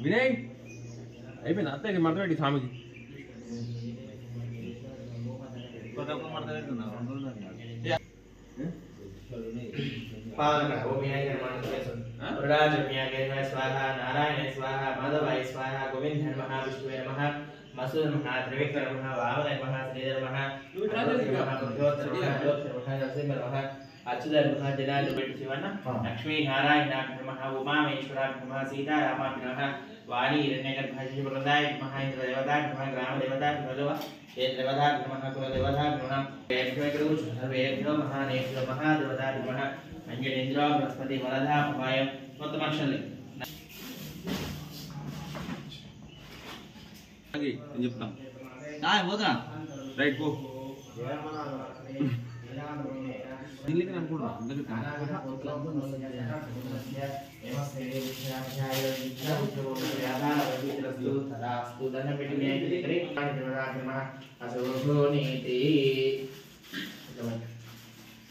వినయ్ అయిపోయింది అంతే మడత పెట్టి స్వామికి स्वाहा नारायण स्वाहा माधवाय स्वाहा गोविंद नमः विष्णुवे नमः मसूर नमः त्रिविक्रम नमः वामन नमः श्रीधर नमः पुरुषोत्तम नमः ज्योतिर् नमः नरसिंह नमः अच्युत नमः जनार्दन बेटी शिवन लक्ष्मी नारायण नमः उमामेश्वर नमः सीताराम नमः वाणी हिरण्यगर्भ शिवप्रदाय नमः इंद्र देवता नमः ग्राम देवता नमः क्षेत्र देवता नमः कुल देवता नमः वेद सर्वेभ्यो महानेभ्यो महादेवता नमः अंजनेन्द्र बृहस्पति वरदा भवाय మొత్తం అక్షరాలే నేను చెప్తాను పోతా రైట్ పో ఢిల్లీకి అనుకుంటున్నా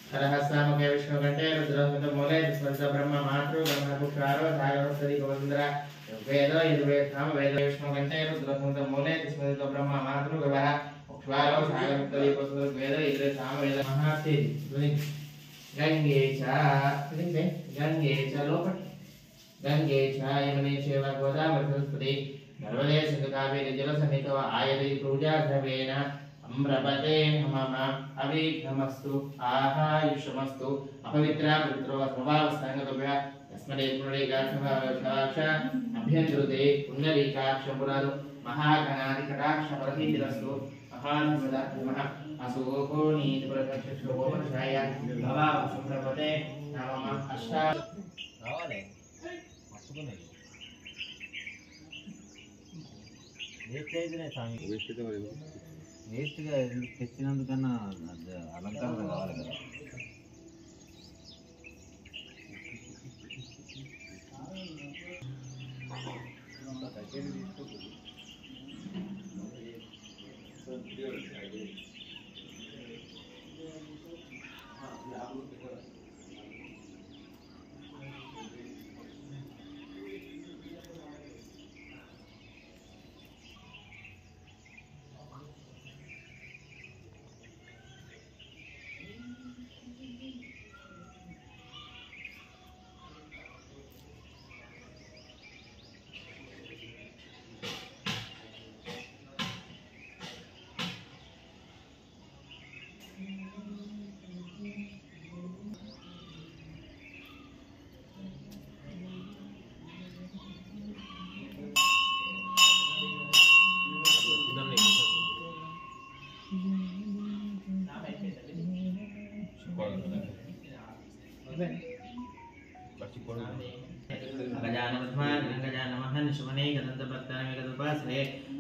सरहस्रामके विष्णुकण्ठे रुद्रस्मृतमूले स्मृत ब्रह्म मातृ ब्रह्मपुत्रारो सागरस्वती गोविन्दरा वेदो यजुर्वेदाम वेद विष्णुकण्ठे रुद्रस्मृतमूले स्मृत ब्रह्म मातृ गवः पुत्रारो सागरस्वती गोविन्दरा वेद यजुर्वेदाम वेद महाति गंगे च लोपट गंगे च यमुने चैव गोदावरी सरस्वती नर्मदे सिन्धु कावेरी जलसन्निधौ आयति पूजा द्रव्येण अम्रपते नमः अविघ्नमस्तु आहायुषमस्तु अपवित्रा पुत्रो स्वभावस्थांगतोभ्य तस्मदे पुनरेकाक्षभावशाक्ष अभ्यन्तरुते पुण्डरीकाक्षपुरादो महागणाधिकटाक्ष परहितिरस्तु महानमदात्मः असोको नीतिप्रत्यक्षोपशाय भवावसुप्रपते नमः अष्टा रावाले मस्तुकुने వేస్టేజ్నే స్వామి వేస్టేజ్ వేస్ట్గా తెచ్చినందుకన్నా అలంకరణ కావాలి కదా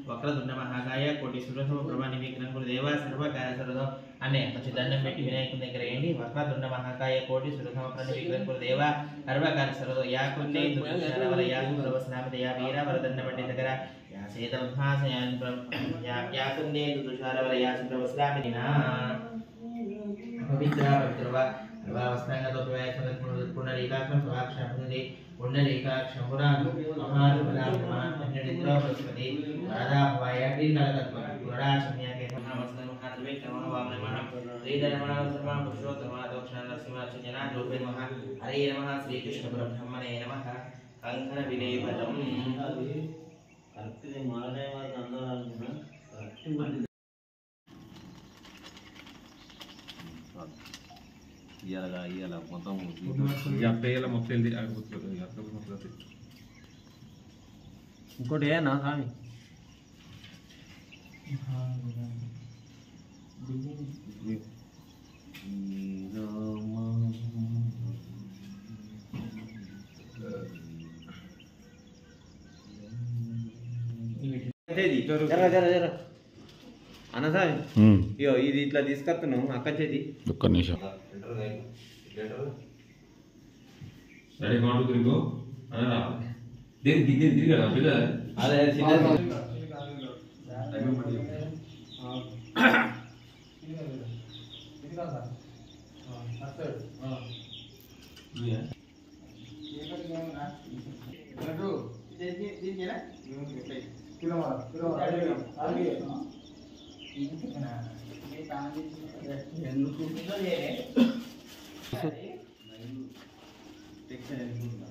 वक्रतुंड महाकाय कोटि सूर्यसम प्रभा निर्विघ्नं कुरु देवा सर्वकार्य सर्वदा అనే కొంచెం దండం పెట్టి వినాయకుని దగ్గర ఏంటి వక్రతుండ మహాకాయ కోటి సూర్యసమ ప్రభా నిర్విఘ్నం కురు దేవా సర్వకార్య सर्वदा యాకుండే దుర్శనవల యాకు ప్రవస్నామతే యా వీర వరదండ పండి దగ్గర యా సేత మహాసయాన్ యాకుండే దుర్శనవల యా ప్రవస్నామతినా పవిత్ర పవిత్రవ सर्वावस्थांगतो पुनरीकाक्षं स्वाक्षापति पुंडरीकाक्षं पुराणो महानुभावः अन्यदित्रो बृहस्पति वरदा भवाय क्रीडकत्व पुरडाशम्या के महामस्तन महात्रिविक्रम वामनमः श्रीधरमः सर्वं पुरुषोत्तम दोक्षण नरसिंहाचना रूपे नमः हरे नमः श्री कृष्ण परब्रह्मणे नमः कंकण विलेपनम् करेक्ट मारने वाला अंदर आना करेक्ट ఇయ్యాల మొత్తం అప్పేయాల మొత్తం ఇంకోటి ఏనా స్వామి జర అన్నసారి ఇయో ఇది ఇట్లా తీసుకొస్తున్నావు అక్క చేతి ఒక్క నిమిషం రెడీ కాంటు తిరిగో అనరా దీనికి తిరిగి కదా బిడ్డ అదే చిన్న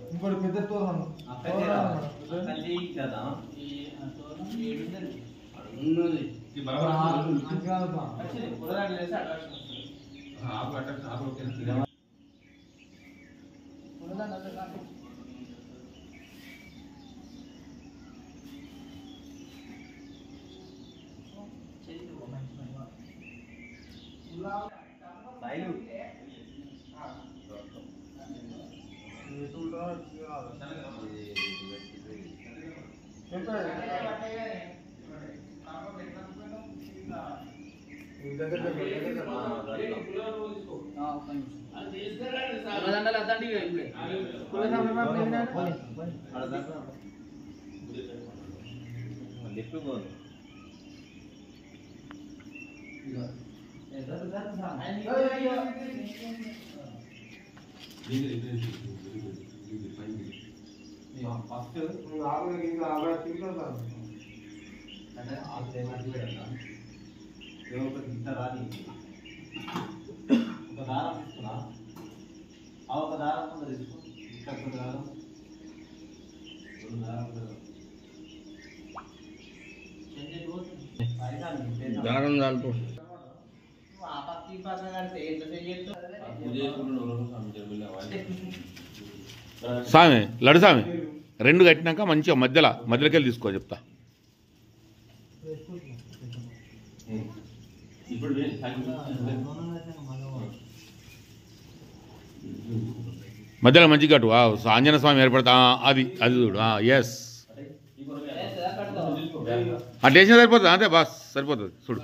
ఇంకోటి పెద్ద తోరణం స్వామి లడ్డు స్వామి రెండు కట్టినాక మంచిగా మధ్యలోకి వెళ్ళి తీసుకో చెప్తా మధ్యలో మంచి కట్టు ఆంజనేయ స్వామి ఏర్పడతా అది చూడు ఎస్ ఆ టేషన్ సరిపోతుంది అంతే బాస్ సరిపోతుంది చూడు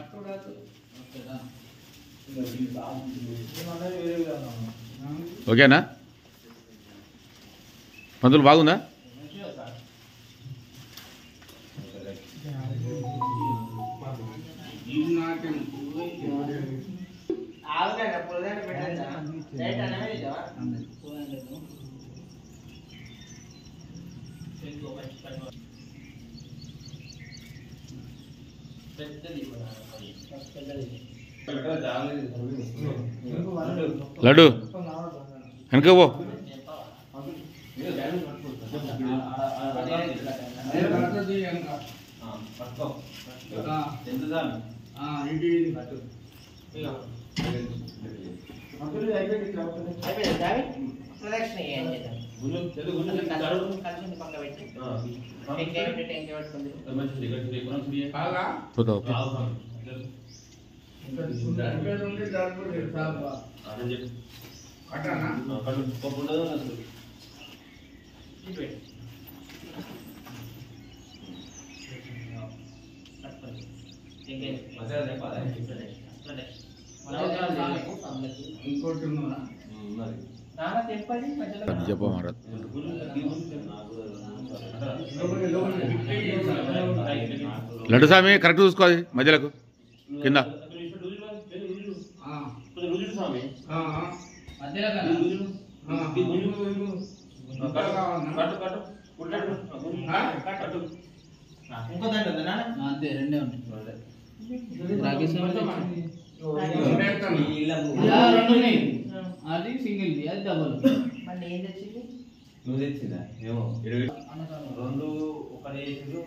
ఓకేనా పంతులు బాగుందా లడ్డు వెనక పో చెప్ప మారత్ లడ్డు స్వామి కరెక్ట్ చూసుకోవాలి మధ్యలకు కింద అంతే రెండే ఉంటాయి అది సింగిల్ అది డబుల్ నువ్వు తెచ్చిందా ఏమో రెండు ఒకటి చేసిండు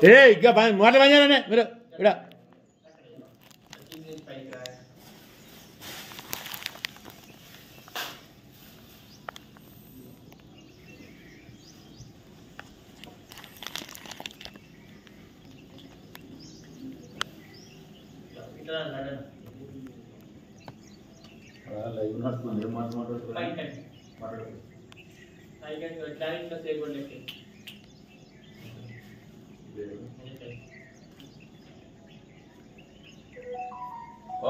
ఏ ఇంకా మాట పనిచేయాలనే మీరు ఇక్కడ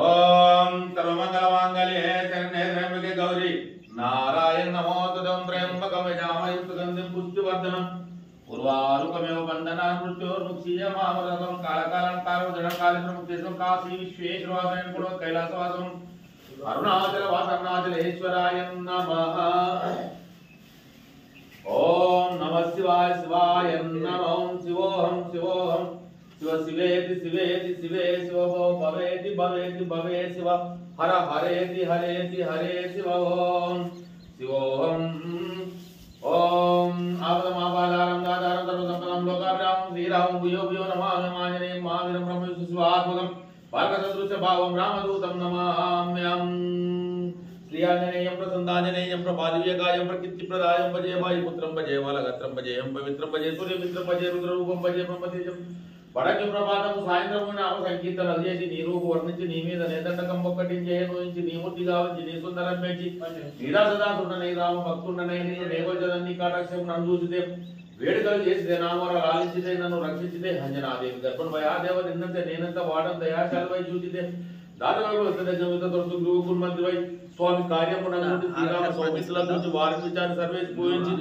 ओम सर्वमंगलमांगल्ये शरण्ये त्र्यंबके गौरी नारायण नमोस्तुते त्र्यंबकं यजामहे सुगन्धिं पुष्टिवर्धनम् उर्वारुकमेव बन्धनान् मृत्योर्मुक्षीयमामृतं कालकालान्तारो जडकालेन मुक्तेशं काशी विश्वेश्वरायण गुणो कैलासवासम् अरुणाचलवासनाचलेश्वराय नमः। ओम नमः शिवाय शिवाय नमः। शिवोऽहं शिवोऽहं शिव शिवेति शिवेति शिवे शिवो भवेति भवेति भवे शिव हर हरेति हरेति हरे शिव ओम शिवोऽहं ओम आपदमापादारं दातारं सर्वसम्पदां लोकाभिरामं श्रीरामं भूयो भूयो नमामि आञ्जनेयं महावीरं ब्रह्मविष्णु शिवात्मकं भार्गवसदृशभावं रामदूतं नमाम्यहम्। श्रीआञ्जनेयं प्रसन्नाञ्जनेयं प्रपादिव्यकायं प्रकीर्तिप्रदायं भजे वायुपुत्रं भजे वालगत्रं भजेऽहं पवित्रं भजे सूर्यमित्रं भजे रुद्ररूपं भजे ब्रह्मतेजं పడకి ప్రపాదం సాయంత్రము నామ సంకీర్తనలు చేసి నీ రూపు వర్ణించి నీ మీద నేదండకం ఒక్కటించి నోయించి నీ మూర్తి కావచ్చు నీ సుందరం పెంచి నీరాసదాసుండనే రామ భక్తుండనే నేగోజనీ కాటాక్షం నన్ను చూసితే వేడుకలు చేసితే నామర లాలించితే నన్ను రక్షించితే అంజనాదేవి గర్భం భయాదేవ నిన్నంతే నేనంత వాడం దయాశాలవై చూచితే दातुर्गुरुकुन्मन्त्रिवै स्वामी कार्यमुनगुंटि श्रीराम सौमित्रुల గురించి వారిని విచారణ సర్వేసి పోయించి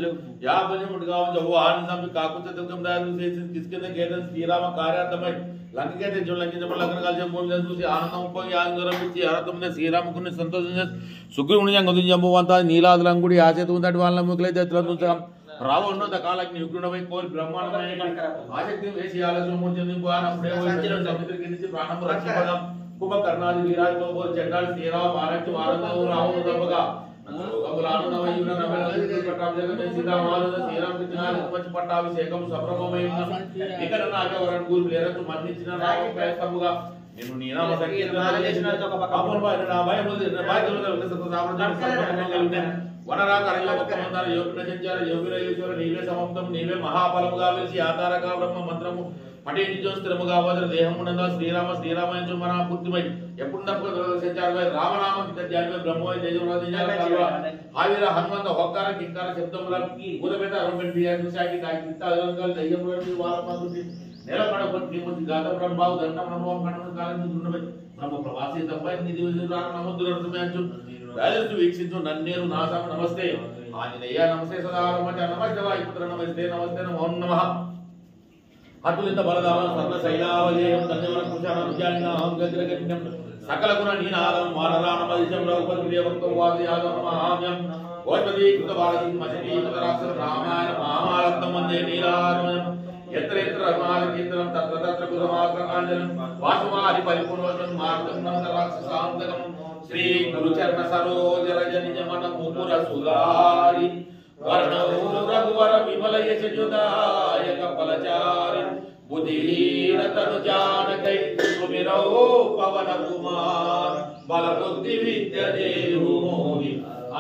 యాపజముడిగా జవాన్ సంపి కాకుచతుకం దాని చేసి కిస్కిన కేదన్ శ్రీరామ కార్యార్థమై లంకకే జొల్లంకిన లంకనగాల్ జంబోం చూసి ఆనందం పొంగి ఆందోళన పిచ్చి ఆనందంనే శ్రీరామకుని సంతోషంగా సుగ్రీవుని జంగదు జంబువంత నీలాదులంగుడి ఆచేతు ఉందటి వాళ్ళ ముకులై తెత్తులం రావణుడు కాలకి ఉగ్రుడమై కోరి బ్రహ్మాండమైన ఆసక్తి వేసి ఆలోచన చెందింపు అప్పుడే సముద్రకి నుంచి ప్రాణం రక్షింపదాం कुंभकर्णादि विराज को चंडाल तेरा महाराज वारंदा रावण दबगा कबलानु नवयुना नवल प्रताप जगत सीता मारुद श्रीराम कृष्णाल पंच पट्टाभिषेकम सप्रममेन इकरना आगवरण गुरु लेरतु मन्निचिना राव पैसमुगा నేను నీ నామ సంకీర్తన చేసిన అప్పుడు నా భయం ఉంది బాధ్యతలు సతసామర్థ్యం వనరాకర యోగమందర యోగిన సంచార యోగిన ఈశ్వర నీవే సమస్తం నీవే మహాఫలముగా వెలిసి ఆధారక బ్రహ్మ మంత్రము పఠించు స్థిరముగా వదర దేహమునంద శ్రీరామ శ్రీరామయంచు మన పూర్తిమై ఎప్పుడు తప్పక సంచారమై రామనామ ధ్యానమై బ్రహ్మోయ తేజోరాజ ఆవిర హనుమంత హొక్కార కింకార శబ్దముల భూతపేత అరుణ్ బియాని సాకి కాకి పిత్త అలంకార దయ్యముల వారమాదుటి నేలపడ కొట్టి ముతి గాత బ్రహ్మబావు దండం నమో కణము కాలం దున్నబై బ్రహ్మ ప్రవాసి దంపై నిధి రామ నమోదురతమేంచు రాజసు వీక్షించు నన్నేరు నాసమ నమస్తే ఆంజనేయ నమస్తే సదా రమచ నమస్తే వాయుపుత్ర నమస్తే నమస్తే నమో నమః అతులిత బలదామ సర్వ శైలావజేయం ధన్యవన కుశన విజ్ఞానం గద్రగణ్యం సకల గుణ నీనాదం మానరానమదిశం రఘుపతి దేవకం వాది ఆదం మహామ్యం గోపతి కృత భారతి మసిని కృతరాక్షర రామాయణ మహామారత్నం వందే నీలారమయం ఎత్ర ఎత్ర రమాల కేంద్రం తత్ర తత్ర కులమాగ్రకాంజనం వాసుమాది పరిపూర్ణోజన్ మార్గం నమత రాక్షసాంతకం శ్రీ గురుచరణ సరోజ రజనిజ మన ముకుర సుధారి వర్ణౌ రఘువర విమల యశోదాయక ఫలచారి బుద్ధిహీన తను జానకై సుమిరౌ పవన కుమార్ బల బుద్ధి విద్య దేహు మోహి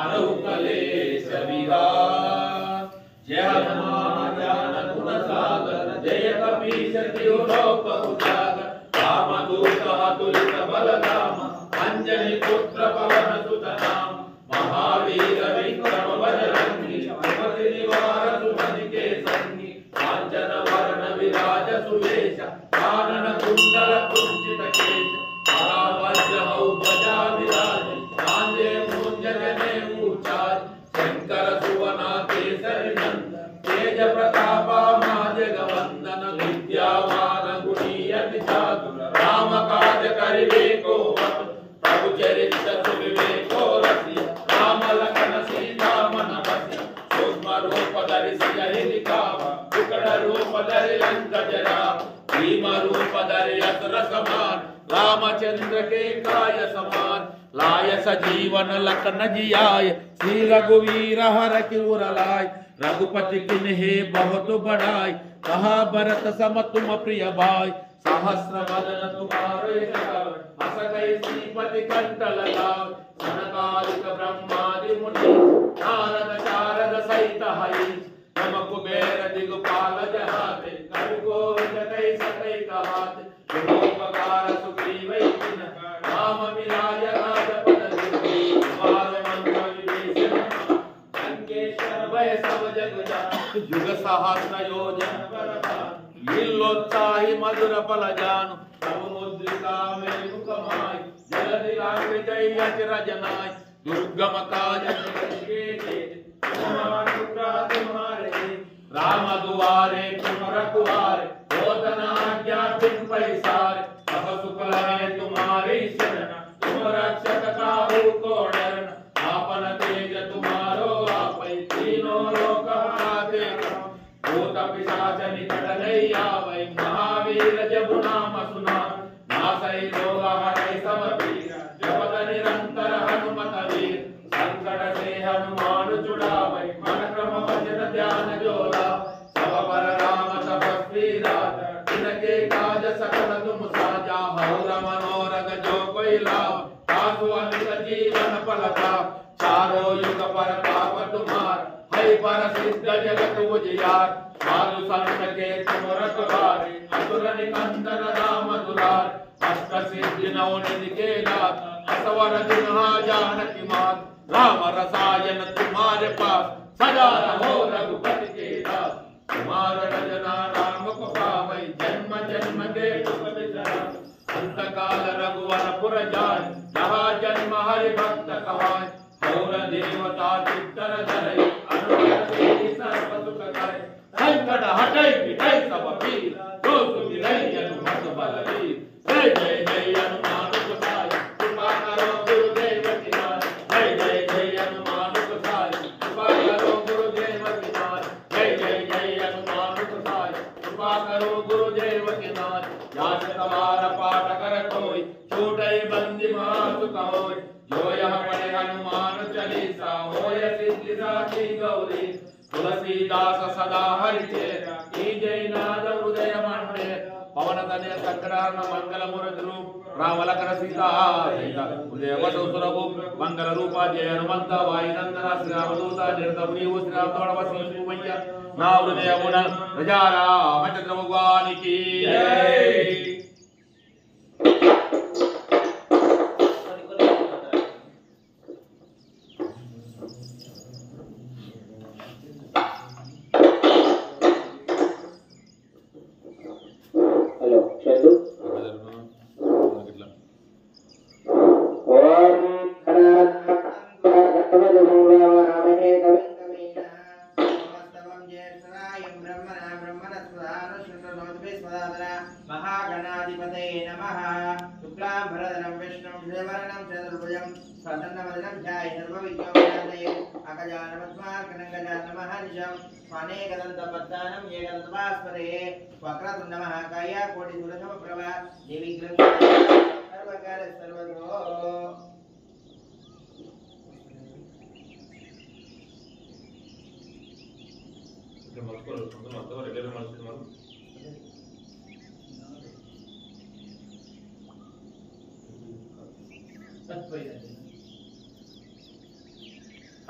అనహు కలేశ విహార్ జయ హనుమాన్ జ్ఞాన గుణ సాగర జయ కపీశ తిలోక ఉజాగర రామదూత అతులిత బలధామ అంజని పుత్ర పవన సుత నామ महावीर विक्रम बजरंगी सुमति निवार सुमति संगी कांचन वर्ण विराज सुवेश कानन कुंडल कुंचित केश परावज्रहौ बजा विराज कांधे मूंज जने ऊंचाई शंकर सुवना केसरी नंद तेज प्रतापा माजगवंदन विद्यावान गुणीयति चातुर राम काज करिवे को प्रभु चरित्र सुविवेको रसिया राम लखन सीता मन बसिया सूक्ष्म रूप धरि सियहि दिखावा विकट रूप धरि लंक जरा भीम रूप धरि असुर समान रामचंद्र के काय समान लाय सजीवन लखन जियाय श्री रघुवीर हर क्यूर लाय रघुपति किन्हे बहुत बड़ाई कहा भरत सम तुम प्रिय भाई सहस्र बदन तुम्हारे अस गए श्रीपति कंठ लगाओ सनकादिक ब्रह्मादि मुनि नारद शारद सहित हरि नम कुबेर दिगपाल जहाते कवि कोविद कई सकै कहाते उपकार सुग्रीव दिन राम मिलाय राजपद दिन बाल मंत्र विभीषण लंकेश्वर भय सब जग जान युग सहस्र योजन पर लीलोत्साही मधुर फल जानु तब मुद्रिका में मुख माय जलधि लांग जय अचरज नाय दुर्गम काज जगत तुम्हारे राम दुआरे तुम रखवारे होतन आज्ञा बिन पैसारे सब सुख है तुम्हारी शरण तुम रक्षक काहू को डरन आपन तेज तुम्हारो आपै तीनों लोक हाथे भूत पिशाच निकट नहीं आवै महावीर जब नाम सुना नासै रोग हरै सब पीर जपत निरंतर हनुमत वीर संकट से हनुमान छुड़ावै मन क्रम वचन ध्यान जोला सब पर राम तपस्वी राजा जिनके काज सकल तुम साजा हौर मनोरथ जो कोई लाभ तासु अमित जीवन फल पाप चारों युग पर ताप तुम्हार है पर सिद्ध जगत उजियार साधु संत के तुम रखवारे असुर निकंदन राम दुलार अष्ट सिद्धि नौ निधि के दात असवर दिन जानकी मात राम रसायन तुम्हारे पास सदा रहो रघुपति के दास तुम्हारा रजना राम को पावै जन्म जन्म के दुख बिसरा अंत काल रघुवर पुर जाय जहाँ जन्म हरि भक्त कहाय और देवता चित्तर धरै अनुमत से सर्व सुख करे संकट हटै मिटै सब पीर जो सुमिरै हनुमत बलवीर जय जय जय हनुमान गोसाई कृपा करो गुरुदेव की नाथ जय जय जय हनुमान गोसाई कृपा करो गुरुदेव की नाथ जय जय जय हनुमान गोसाई कृपा करो गुरुदेव की नाथ जात सवार पाठ कर कोई छूटै बंदी महासुख होय जो यह पढ़े हनुमान चालीसा होय सिद्धि साखी गौरी तुलसीदास सदा हरि चेरा कीजय नाद हृदय मंडे पवन तनय संकटान मंगल मूर्ति रूप राम लखन सीता सहित उदय वसु सुरभु मंगल रूपा जय हनुमंत वायु नंदन श्री रामदूत निर्तमुनि श्री राम तोड़ वसु मैया ना हृदय मुन प्रजा रामचंद्र भगवान की जय। महागणाधिपतये नमः शुक्लांबरधरं विष्णुं शशिवर्णं चतुर्भुजं प्रसन्नवदनं ध्यायेत् सर्वविघ्नोपशान्तये अगजाननमस्मार्कणगजाननमहर्निशं स्वानेकदन्तपद्मानं एकदन्तपास्पदे वक्रतुण्डमहाकाय कोटिसूर्यसमप्रभा देवी सर्वकाल सर्वतो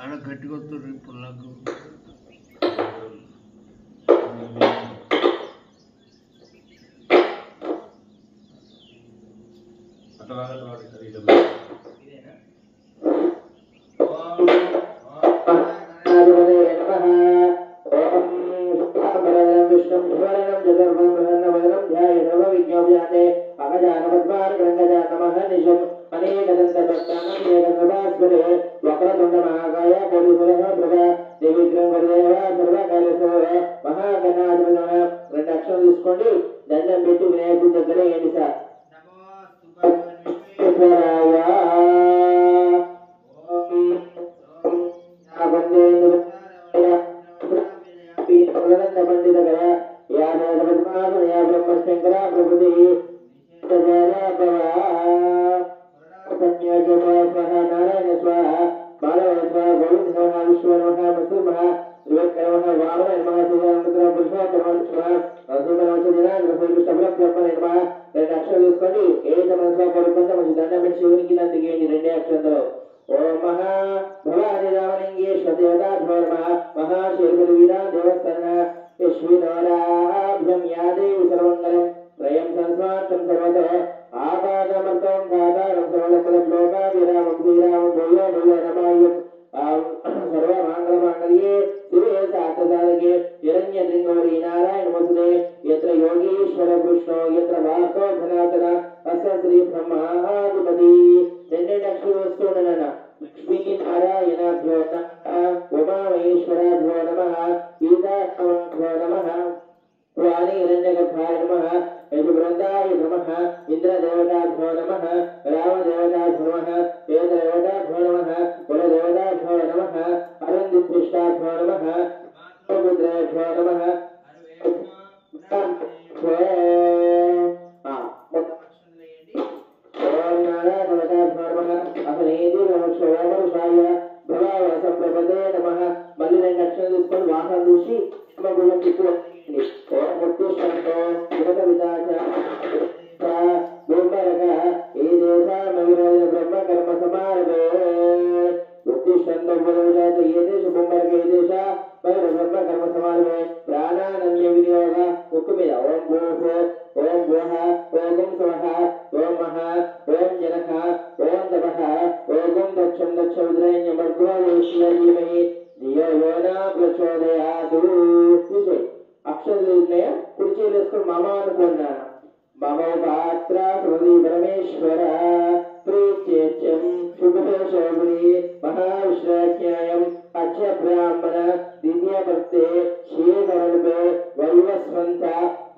ఆడ గట్టిగా వస్తుంది ఇప్పుడు నాకు తీసుకోండి దండం పెట్టి వినాయకుడి దగ్గర ఏంటి సార్ శంకర ప్రభుది నారాయణ చెప్పండి నమః 2 అక్షరాలు తీసుకోండి ఏదైతే మనసులో కోరుకుంటే మంచి దండం పెట్టి శివునికి నందికేయండి 2 అక్షరాలు ఓం మహా భవాని రామలింగేశ్వర దేవతాభ్యో నమః మహాశైర్వీరా దేవస్థాన యశ్వినోరాభ్యం యాదేవి సర్వమంగళం త్రయం సంస్వార్థం సర్వతో ఆపాదమర్తం దాతారం సర్వలకలం లోకాభిరామం శ్రీరామం భూయో భూయో నమాయం सर्वमंगलमांगल्ये शिवे सार्थसाधके हिरण्यलिंगवरी नारायण वसुदे यत्र योगीश्वर कृष्णो यत्र वासो धनातन तस्य श्री ब्रह्माधिपति రెండేటక్షరం వస్తుండన లక్ష్మీ నారాయణాభ్యో నమః ఉమామహేశ్వరాభ్యో నమః గీతాభ్యో నమః వాణి హిరణ్యగర్భాయ నమః యజువృందాయ నమః ఇంద్రదేవతాభ్యో నమః రామదేవతాభ్యో నమః వేదదేవతాభ్యో నమః కులదేవతాభ్యో నమః అరుంధిపృష్టాభ్యో నమః సముద్రేభ్యో నమః ఓం నారాయణదేవతాభ్యో నమః అహనేది నమః భవావసంప్రపదే నమః మళ్ళీ 2 అక్షరాలు తీసుకొని వాహనం చూసి గుణం తిట్టు ఓం ముక్తిష్టంతో గుణక విదాచ భూమరక ఏ దేశామవిరోధ బ్రహ్మ కర్మ సమారభే ముక్తిష్టంతో గుణవిదాచ ఏ దేశ భూమరక ఏ దేశ మవిర బ్రహ్మ కర్మ సమారభే ప్రాణానమ్య వినియోగ ముక్కు మీద ఓం భూహో ఓం భూహ ఓం స్వహ ఓం మహ ఓం జనః ఓం తపః ఓం దక్షం దక్ష ఉద్రయన్య మర్గోదేశ్వరీమహి ధియో యో న ప్రచోదయాతు విజయ్ అక్షరాలు ఉన్నాయా కుడి చేతులు వేసుకొని మమ అనుకున్నాను మమ పాత్ర స్మృతి పరమేశ్వర ప్రీత్యేత్యం శుభశోభి మహావిశ్రాజ్ఞాయం అక్ష బ్రాహ్మణ ద్వితీయ భక్తే శ్రీకరణే వైవస్వంత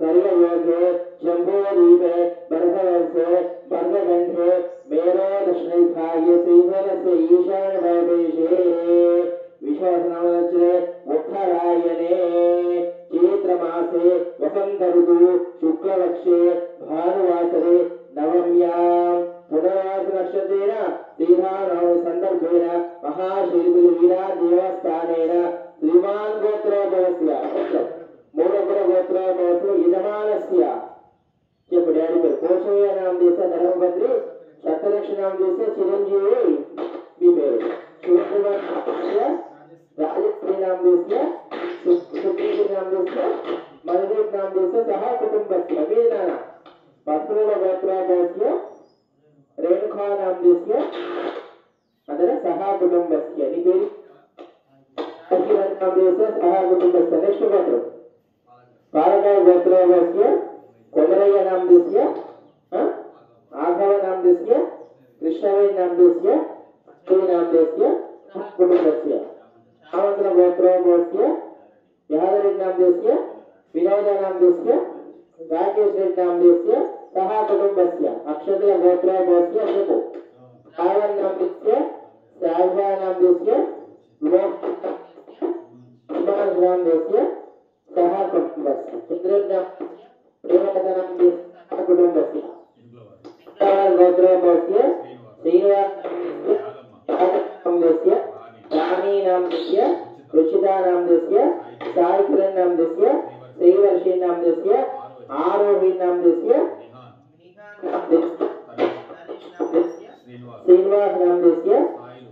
సర్వయోగే జంబోదీపే బర్ధవర్షే బర్ధగంధే మేరో దక్షిణైకాయ శ్రీధరస్య ఈశాన వైదేశే విశ్వాసనామనచ్చే ఉత్తరాయణే చైత్రమాసే వసంత ఋతు శుక్లపక్షే భానువాసరే నవమ్యాం పునర్వాస నక్షత్రేణ శ్రీరామనవమి సందర్భేన మహాశైలి వీరా దేవస్థానేన శ్రీమాన్ గోత్రోద్భవస్య మూడొకర గోత్రోద్భవస్య యజమానస్య చెప్పు డాడీ పేరు కోశయ్య నామ దేశ ధర్మభద్రి సప్తలక్ష నామ దేశ చిరంజీవి మీ పేరు राजश्री नाम देस्य सुप्रीति नाम देस्य मनदीप नाम देस्य सह कुटुंबस्य अभिनाना पत्रोल गोत्रोदस्य रेणुका नाम देस्य अदर सह कुटुंबस्य नि पेरु अखिल नाम देस्य सह कुटुंबस्य नेक्स्ट गोत्र पारका गोत्रोदस्य कोमरయ్య नाम देस्य आघव नाम देस्य कृष्णवे नाम देस्य श्री नाम देस्य कुटुंबस्य आमंत्र गोत्रोदस्य यादव नाम देस्य विनोद नाम देस्य राकेश नाम देस्य सह कुटुंबस्य अक्षत्र गोत्रोदस्य देखो पावन नाम देस्य साजा नाम देस्य लोक नाम देस्य सह कुटुंबस्य चंद्र नाम प्रेमलता नाम देस्य कुटुंबस्य गोत्रोदस्य श्रीनिवास नाम देस्य रानी नाम देस्य रुचिता नाम देस्य साई किरण नाम देस्य श्रीवर्षी नाम देस्य आरोही नाम देस्य श्रीनिवास नाम देस्य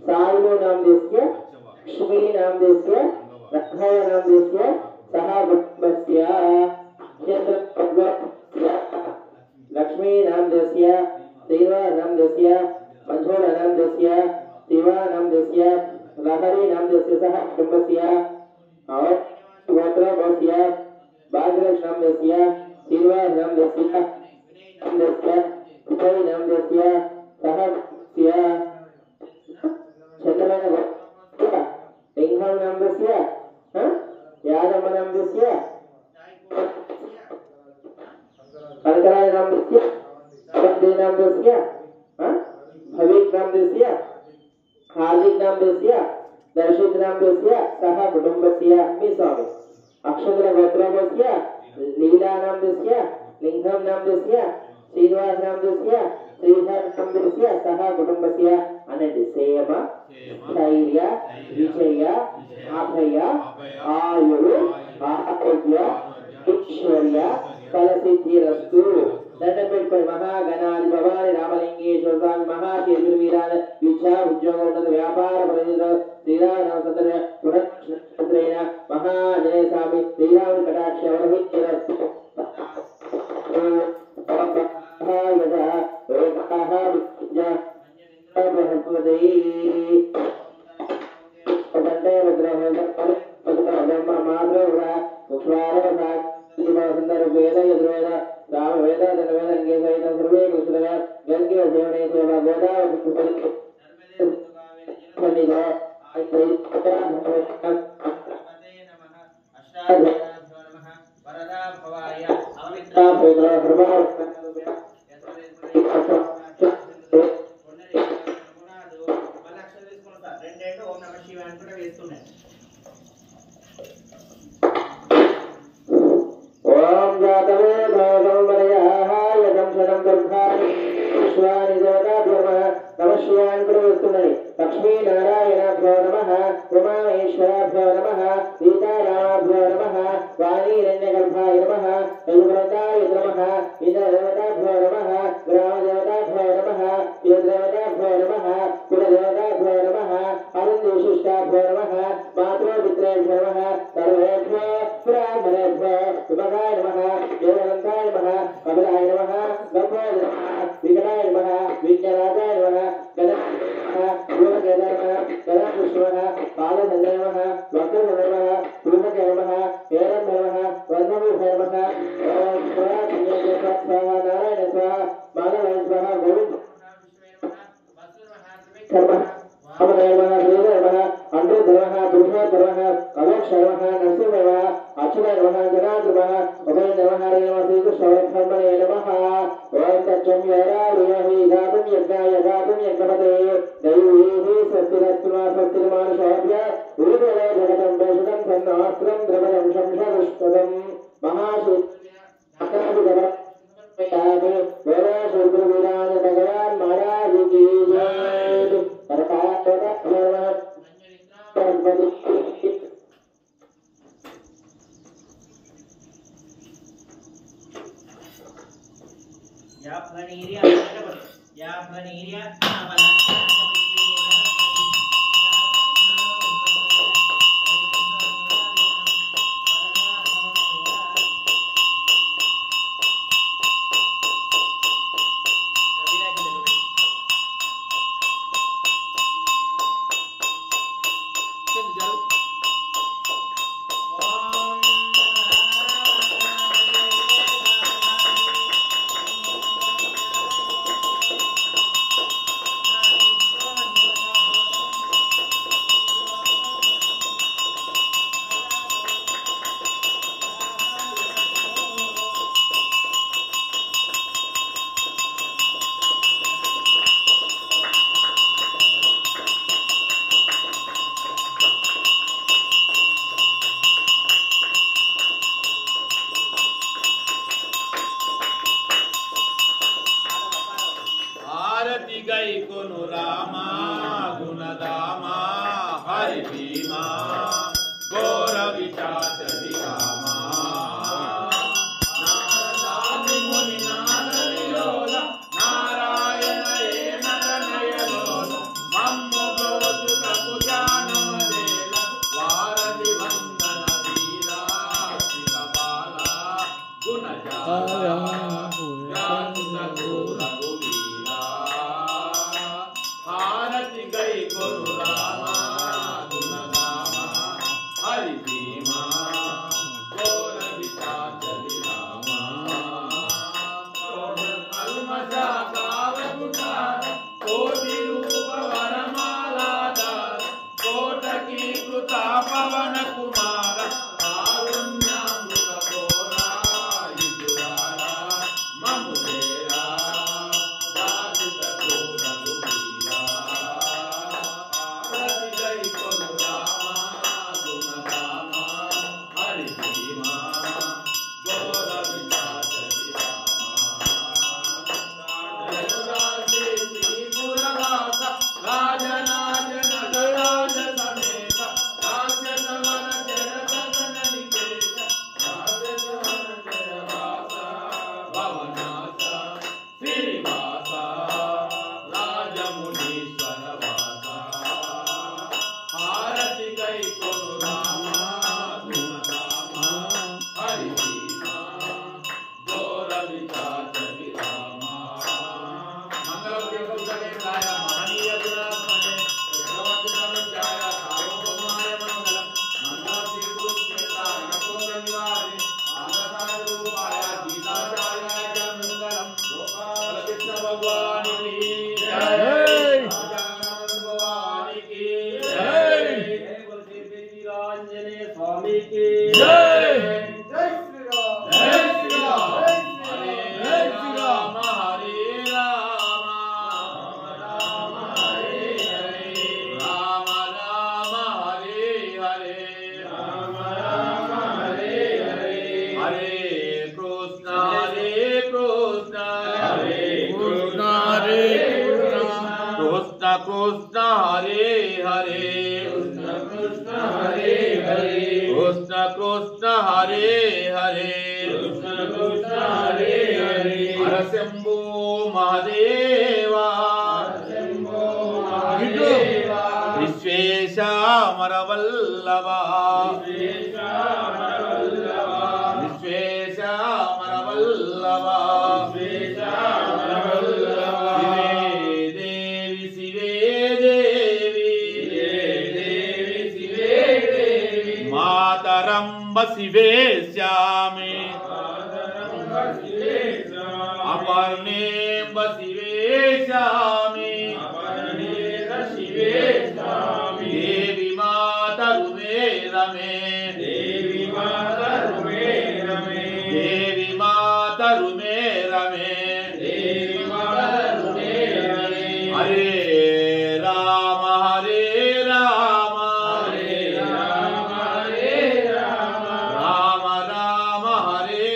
साईलो नाम देस्य लक्ष्मी नाम देस्य रत्नय नाम देस्य सह कुटुंबस्य लक्ष्मी नाम देस्य श्रीनिवास नाम देस्य मंजोला नाम देस्य शिवा नाम देस्य लहरी नाम देस्य सह कुटुंबस्य और गोत्रोदस्य बाजरक्ष नाम देस्य श्रीनिवास नाम देस्य विजय नाम देस्य सह कुटुंबस्य चंद्रमण लिंगम नाम देस्य यादव नाम देस्य कनकराय नाम देस्य बंदे नाम देस्य भविक नाम देस्य हार्दिक नाम देस्य दर्शित नाम देस्य सह कुटुंबस्य मी स्वामी अक्षत्र गोत्रोदस्य लीला नाम देस्य लिंगम नाम देस्य श्रीनिवास नाम देस्य श्रीधर नाम देस्य सह कुटुंबस्य अनेది సేమ ధైర్య విజయ అభయ ఆయుర్ ఆరోగ్య ఐశ్వర్య फलसिद्धिरस्तु దండపెట్టుకొని మహాగణాది భవాని రామలింగేశ్వర స్వామి మహాశేషుడు వీరాన విద్యా ఉద్యోగ ఉన్నత వ్యాపార ఫలిత శ్రీరామ సతన పునః మహాజయ స్వామి శ్రీరామ కటాక్ష వరహిరస్తు सुंदर वेद यजुर्वेद राम वेद धनवेद अंगे सहित सर्वे कृष्णय गंगे सेवने सेवा ओम जातवे भवसंवरयाः यदं शतं दुर्गानि विश्वानि देवताभ्यो नमः शिवाय प्रवस्तुमनि लक्ष्मी नारायणाभ्यो नमः उमामेश्वराभ्यो नमः सीतारामाभ्यो नमः वाणीरण्यगर्भाय नमः यजुव्रताय नमः इंद्रदेवताभ्यो नमः ग्रामदेवताभ्यो नमः यज्ञदेवताभ्यो नमः कुलदेवताभ्यो नमः अरुणविशिष्टाभ्यो नमः मातृपितृभ्यो नमः सर्वेभ्यो ब्राह्मणेभ्यो सुभगाय नमः देवदन्ताय नमः कपिलाय नमः गंभोज नमः विकटाय नमः विज्ञानाय नमः गणाय नमः योगेन्द्राय नमः गणाकृष्णाय पालचन्द्राय नमः वक्रतुण्डाय नमः सूर्यकाय नमः हेरम्बाय नमः वर्णभूषाय नमः ओम स्वाहा नारायण स्वाहा माधवाय स्वाहा गोविंद नमः वामनाय नमः श्रीधराय नमः अंडोधराय नमः पुरुषोत्तराय नमः कलक्षाय नमः नरसिंहाय नमः अच्युताय नमः जनार्दनाय नमः उभय नमः हरे नमः श्रीकृष्णाय नमः ओम तच्चं यारावहि गातुं यज्ञाय गातुं यज्ञपते दैवीः स्वस्तिरस्त्वा उरुदले जगतं वेषणं सन्नास्त्रं द्रवणं शंशदुष्पदं महाशिव वेदाशुद्रवीराज भगवान महाराज की जय या फनीरिया राजनाजन राज समेत राज नमन कृष्ण हरे हरे कृष्ण कृष्ण हरे हरे कृष्ण कृष्ण हरे हरे कृष्ण कृष्ण हरे हरे हर शंभो महादेवा शंभो महादेवा विश्वेशामर वल्लभा विश्वेशामर वल्लभा शिवेश्यामि अपर्णेम्ब शिवेश्यामि देवी मातरुमे रमे देवी मातरुमे रमे देवी मातरुमे रमे देवी मातरुमे रमे हरे राम हरे राम हरे राम हरे राम राम राम हरे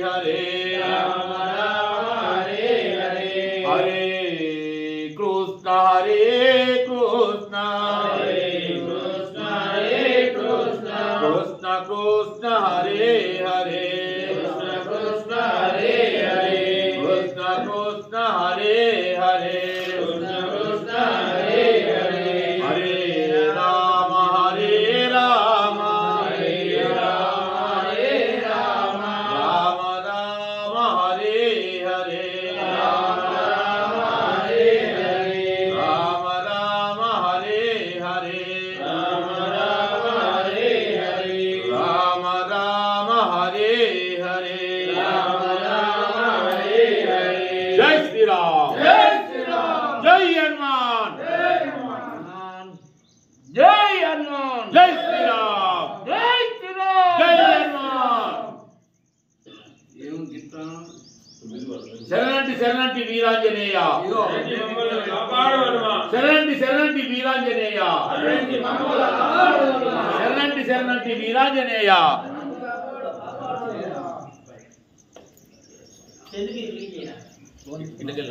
हरे राम राम हरे हरे हरे कृष्ण कृष्ण कृष्ण कृष्ण हरे हरे कृष्ण कृष्ण हरे हरे कृष्ण कृष्ण हरे हरे कृष्ण कृष्ण हरे हरे हरे राम हरे राम हरे राम हरे राम राम राम हरे हरे राम राम हरे हरे राम राम हरे हरे राम राम हरे हरे राम राम हरे हरे राम राम हरे हरे जय श्री राम जय श्री राम जय हनुमान जय हनुमान जय श्री राम जय श्री राम जय हनुमान శరణంటి శరణంటి వీరాంజనేయ శరణంటి శరణంటి వీరాంజనేయ శరణంటి శరణంటి వీరాంజనేయ ఇంటికి